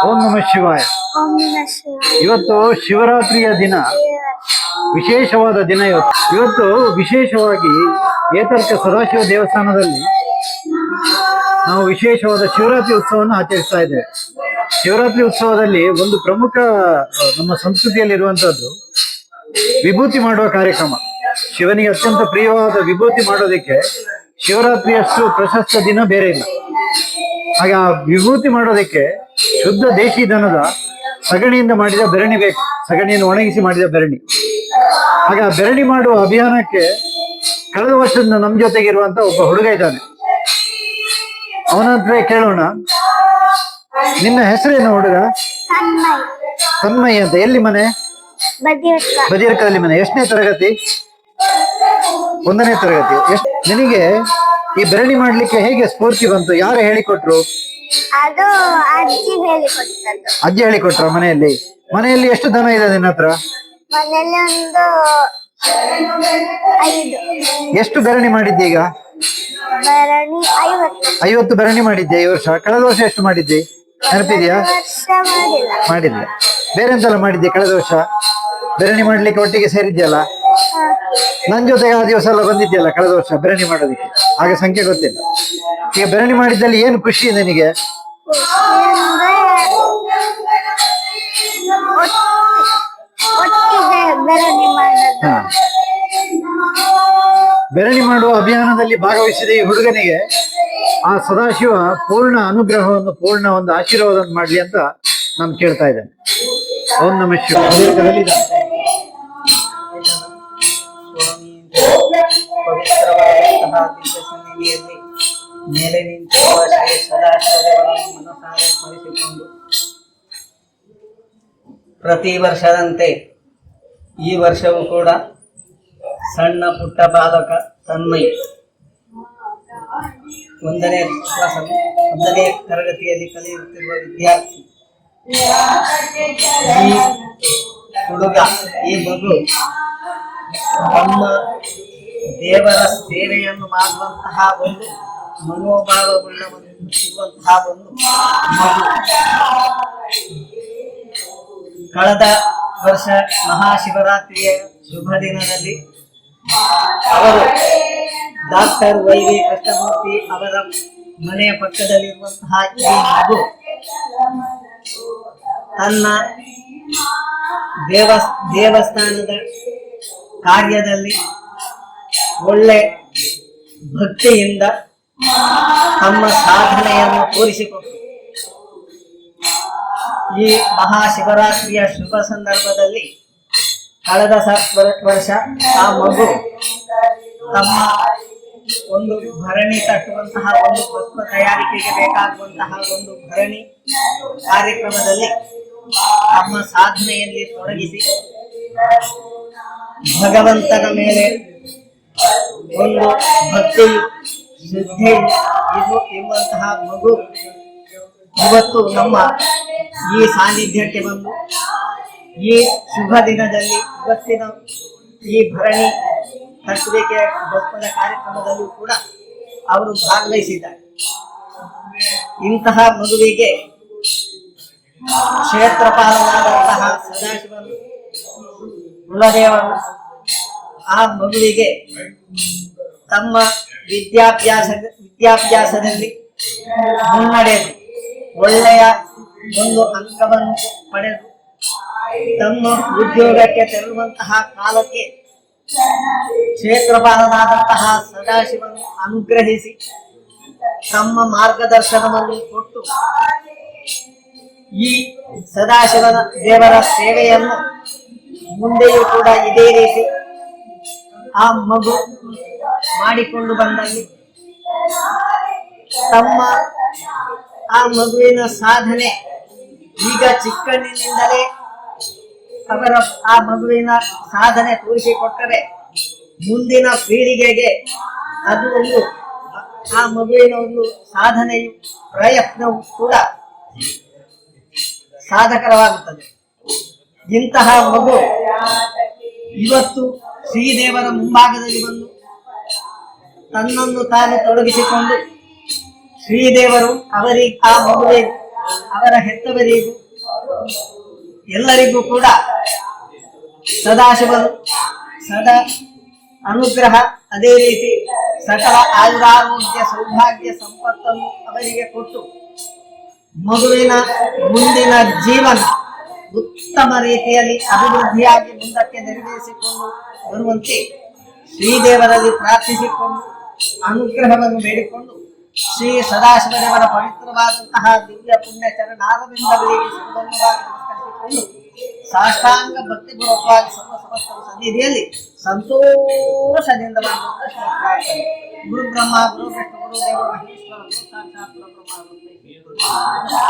ಓಂ ನಮಃ ಶಿವಾಯ. ಇವತ್ತು ಶಿವರಾತ್ರಿಯ ದಿನ, ವಿಶೇಷವಾದ ದಿನ. ಇವತ್ತು ವಿಶೇಷವಾಗಿ ಏತರ್ಕ ಸದಾಶಿವ ದೇವಸ್ಥಾನದಲ್ಲಿ ನಾವು ವಿಶೇಷವಾದ ಶಿವರಾತ್ರಿ ಉತ್ಸವವನ್ನು ಆಚರಿಸ್ತಾ ಇದ್ದೇವೆ. ಶಿವರಾತ್ರಿ ಉತ್ಸವದಲ್ಲಿ ಒಂದು ಪ್ರಮುಖ ನಮ್ಮ ಸಂಸ್ಕೃತಿಯಲ್ಲಿರುವಂತದ್ದು ವಿಭೂತಿ ಮಾಡುವ ಕಾರ್ಯಕ್ರಮ. ಶಿವನಿಗೆ ಅತ್ಯಂತ ಪ್ರಿಯವಾದ ವಿಭೂತಿ ಮಾಡೋದಕ್ಕೆ ಶಿವರಾತ್ರಿಯಷ್ಟು ಪ್ರಶಸ್ತ ದಿನ ಬೇರೆ ಇಲ್ಲ. ಹಾಗೆ ಆ ವಿಭೂತಿ ಮಾಡೋದಕ್ಕೆ ಶುದ್ಧ ದೇಶಿ ದನದ ಸಗಣಿಯಿಂದ ಮಾಡಿದ ಬೆರಣಿ ಬೇಕು. ಸಗಣಿಯನ್ನು ಒಣಗಿಸಿ ಮಾಡಿದ ಬೆರಣಿ. ಹಾಗೆ ಆ ಬೆರಣಿ ಮಾಡುವ ಅಭಿಯಾನಕ್ಕೆ ಕಳೆದ ವರ್ಷದಿಂದ ನಮ್ಮ ಜೊತೆಗಿರುವಂತ ಒಬ್ಬ ಹುಡುಗ ಇದ್ದಾನೆ. ಅವನ ಹತ್ರ ಕೇಳೋಣ. ನಿನ್ನ ಹೆಸರೇನು ಹುಡುಗ? ತನ್ಮಯ್ ಅಂತ. ಎಲ್ಲಿ ಮನೆ? ಬದಿಯರ್ಕದಲ್ಲಿ ಮನೆ. ಎಷ್ಟನೇ ತರಗತಿ? 1ನೇ ತರಗತಿ. ನಿನಗೆ ಈ ಬೆರಣಿ ಮಾಡ್ಲಿಕ್ಕೆ ಹೇಗೆ ಸ್ಫೂರ್ತಿ ಬಂತು? ಯಾರು ಹೇಳಿಕೊಟ್ರು? ಅಜ್ಜಿ ಹೇಳಿಕೊಟ್ರ? ಮನೆಯಲ್ಲಿ ಎಷ್ಟು ದನ ಇದೆ ನಿನ್ನ ಹತ್ರ? ಎಷ್ಟು ಬೆರಣಿ ಮಾಡಿದ್ದೆ ಈಗ? 50 ಬೆರಣಿ ಮಾಡಿದ್ದೆ ಈ ವರ್ಷ. ಕಳೆದ ವರ್ಷ ಎಷ್ಟು ಮಾಡಿದ್ದೆ ನೆನಪಿದ್ಯಾ? ಮಾಡಿದ್ದೆ. ಬೇರೆ ಎಂತೆಲ್ಲ ಮಾಡಿದ್ದೆ ಕಳೆದ ವರ್ಷ? ಬೆರಣಿ ಮಾಡ್ಲಿಕ್ಕೆ ಒಟ್ಟಿಗೆ ಸೇರಿದ್ಯಲ್ಲ, ನನ್ ಜೊತೆಗೆ ಆ ದಿವಸ ಎಲ್ಲ ಬಂದಿದ್ಯಲ್ಲ ಕಳೆದ ವರ್ಷ ಬೆರಣಿ ಮಾಡೋದಕ್ಕೆ. ಹಾಗೆ ಸಂಖ್ಯೆ ಗೊತ್ತಿಲ್ಲ. ಈಗ ಬೆರಣಿ ಮಾಡಿದ್ದಲ್ಲಿ ಏನು ಖುಷಿ ನಿನಗೆ? ಬೆರಣಿ ಮಾಡುವ ಅಭಿಯಾನದಲ್ಲಿ ಭಾಗವಹಿಸಿದ ಈ ಹುಡುಗನಿಗೆ ಆ ಸದಾಶಿವ ಪೂರ್ಣ ಅನುಗ್ರಹವನ್ನು, ಪೂರ್ಣ ಒಂದು ಆಶೀರ್ವಾದವನ್ನು ಮಾಡ್ಲಿ ಅಂತ ನಾನು ಕೇಳ್ತಾ ಇದ್ದೇನೆ. ಓಂ ನಮಃ ಶಿವಾಯ. ಮೇಲೆ ನಿಂತಿರುವ ಶ್ರೀ ಸದಾಶಿವದೇವರನ್ನು ಮನಸಾರೆ ಸ್ಮರಿಸಿಕೊಂಡು ಪ್ರತಿ ವರ್ಷದಂತೆ ಈ ವರ್ಷವೂ ಕೂಡ ಸಣ್ಣ ಪುಟ್ಟ ಬಾಲಕ ತನ್ಮಯ್ 1ನೇ ತರಗತಿಯಲ್ಲಿ ಕಲಿಯುತ್ತಿರುವ ವಿದ್ಯಾರ್ಥಿ. ಈ ಹುಡುಗ, ಈ ಮಗು ನಮ್ಮ ದೇವರ ಸೇವೆಯನ್ನು ಮಾಡುವಂತಹ ಒಂದು ಮನೋಭಾವವುಳ್ಳವಂತಹ ಒಂದು ಮಗು. ಕಳೆದ ವರ್ಷ ಮಹಾಶಿವರಾತ್ರಿಯ ಶುಭ ದಿನದಲ್ಲಿ ಅವರು ಡಾಕ್ಟರ್ ವೈ.ವಿ. ಕೃಷ್ಣಮೂರ್ತಿ ಅವರ ಮನೆಯ ಪಕ್ಕದಲ್ಲಿರುವಂತಹ ಈ ಮಗು ತನ್ನ ದೇವಸ್ಥಾನದ ಕಾರ್ಯದಲ್ಲಿ ಒಳ್ಳೆ ಭಕ್ತಿಯಿಂದ ತಮ್ಮ ಸಾಧನೆಯನ್ನು ತೋರಿಸಿಕೊಟ್ಟರು. ಈ ಮಹಾಶಿವರಾತ್ರಿಯ ಶುಭ ಸಂದರ್ಭದಲ್ಲಿ ಕಳೆದ ವರ್ಷ ಆ ಮಗು ತಮ್ಮ ಒಂದು ಭರಣಿ ಕಟ್ಟುವಂತಹ, ಒಂದು ಭಸ್ಮ ತಯಾರಿಕೆಗೆ ಬೇಕಾಗುವಂತಹ ಒಂದು ಭರಣಿ ಕಾರ್ಯಕ್ರಮದಲ್ಲಿ ತಮ್ಮ ಸಾಧನೆಯಲ್ಲಿ ತೊಡಗಿಸಿ ಭಗವಂತನ ಮೇಲೆ ಒಂದು ಭಕ್ತಿಯು, ಶ್ರದ್ಧೆಯು ಇರುವಂತಹ ಮಗು ಇವತ್ತು ನಮ್ಮ ಈ ಸಾನ್ನಿಧ್ಯಕ್ಕೆ ಬಂದು ಈ ಶುಭ ದಿನದಲ್ಲಿ ಇವತ್ತಿನ ಈ ಭರಣಿ ಕಟ್ಟುವಿಕೆ ಭಸ್ಮದ ಕಾರ್ಯಕ್ರಮದಲ್ಲೂ ಕೂಡ ಅವರು ಭಾಗವಹಿಸಿದ್ದಾರೆ. ಇಂತಹ ಮಗುವಿಗೆ ಕ್ಷೇತ್ರಪಾಲನಾದಂತಹ ಸದಾಶಿವನು, ಕುಲದೇವರು ಆ ಮಗುವಿಗೆ ತಮ್ಮ ವಿದ್ಯಾಭ್ಯಾಸದಲ್ಲಿ ಮುನ್ನಡೆದು ಒಳ್ಳೆಯ ಒಂದು ಅಂಕವನ್ನು ಪಡೆದು ತಮ್ಮ ಉದ್ಯೋಗಕ್ಕೆ ತೆರಳುವಂತಹ ಕಾಲಕ್ಕೆ ಕ್ಷೇತ್ರಪಾಲನಾದಂತಹ ಸದಾಶಿವನು ಅನುಗ್ರಹಿಸಿ ತಮ್ಮ ಮಾರ್ಗದರ್ಶನವನ್ನು ಕೊಟ್ಟು ಈ ಸದಾಶಿವನ ದೇವರ ಸೇವೆಯನ್ನು ಮುಂದೆಯೂ ಕೂಡ ಇದೇ ರೀತಿ ಆ ಮಗು ಮಾಡಿಕೊಂಡು ಬಂದಲ್ಲಿ ತಮ್ಮ ಆ ಮಗುವಿನ ಸಾಧನೆ ಈಗ ಚಿಕ್ಕಂದಿನಿಂದಲೇ ಅವರ ಆ ಮಗುವಿನ ಸಾಧನೆ ತೋರಿಸಿಕೊಟ್ಟರೆ ಮುಂದಿನ ಪೀಳಿಗೆಗೆ ಅದು ಒಂದು ಆ ಮಗುವಿನ ಒಂದು ಸಾಧನೆಯು, ಪ್ರಯತ್ನವು ಕೂಡ ಸಾಧಕರವಾಗುತ್ತದೆ. ಇಂತಹ ಮಗು ಇವತ್ತು ಶ್ರೀದೇವರ ಮುಂಭಾಗದಲ್ಲಿ ಬಂದು ತನ್ನನ್ನು ತಾನು ತೊಡಗಿಸಿಕೊಂಡು ಶ್ರೀದೇವರು ಅವರಿಗೆ ಆ ಮಗುವಿಗೆ ಅವರ ಹೆತ್ತವರಿಗೂ ಎಲ್ಲರಿಗೂ ಕೂಡ ಸದಾಶಿವನು ಸದಾ ಅನುಗ್ರಹ, ಅದೇ ರೀತಿ ಸಕಲ ಆಯುರಾರೋಗ್ಯ ಸೌಭಾಗ್ಯ ಸಂಪತ್ತನ್ನು ಅವರಿಗೆ ಕೊಟ್ಟು ಮಗುವಿನ ಮುಂದಿನ ಜೀವನ ಉತ್ತಮ ರೀತಿಯಲ್ಲಿ ಅಭಿವೃದ್ಧಿಯಾಗಿ ಮುಂದಕ್ಕೆ ನೆರವೇರಿಸಿಕೊಂಡು ಬರುವಂತೆ ಶ್ರೀದೇವರಲ್ಲಿ ಪ್ರಾರ್ಥಿಸಿಕೊಂಡು ಅನುಗ್ರಹವನ್ನು ಬೇಡಿಕೊಂಡು ಶ್ರೀ ಸದಾಶಿವದೇವರ ಪವಿತ್ರವಾದಂತಹ ದಿವ್ಯ ಪುಣ್ಯ ಚರಣಾರವಿಂದಗಳಿಗೆ ಸುಂದರವಾಗಿ ನಮಸ್ಕರಿಸಿಕೊಂಡು ಸಾಷ್ಟಾಂಗ ಭಕ್ತಿಪೂರ್ವಕವಾಗಿ ಸರ್ವ ಸಮಸ್ತರ ಸನ್ನಿಧಿಯಲ್ಲಿ ಸಂತೋಷದಿಂದ ಮಾಡುವಂತಹ ಪ್ರಾರ್ಥನೆ. ಗುರು ಬ್ರಹ್ಮ ಗುರು ವಿಷ್ಣು ಗುರು ದೇವ ಮಹೇಶ್ವರ ಗುರು ಸಾಕ್ಷಾತ್ ಪರಬ್ರಹ್ಮ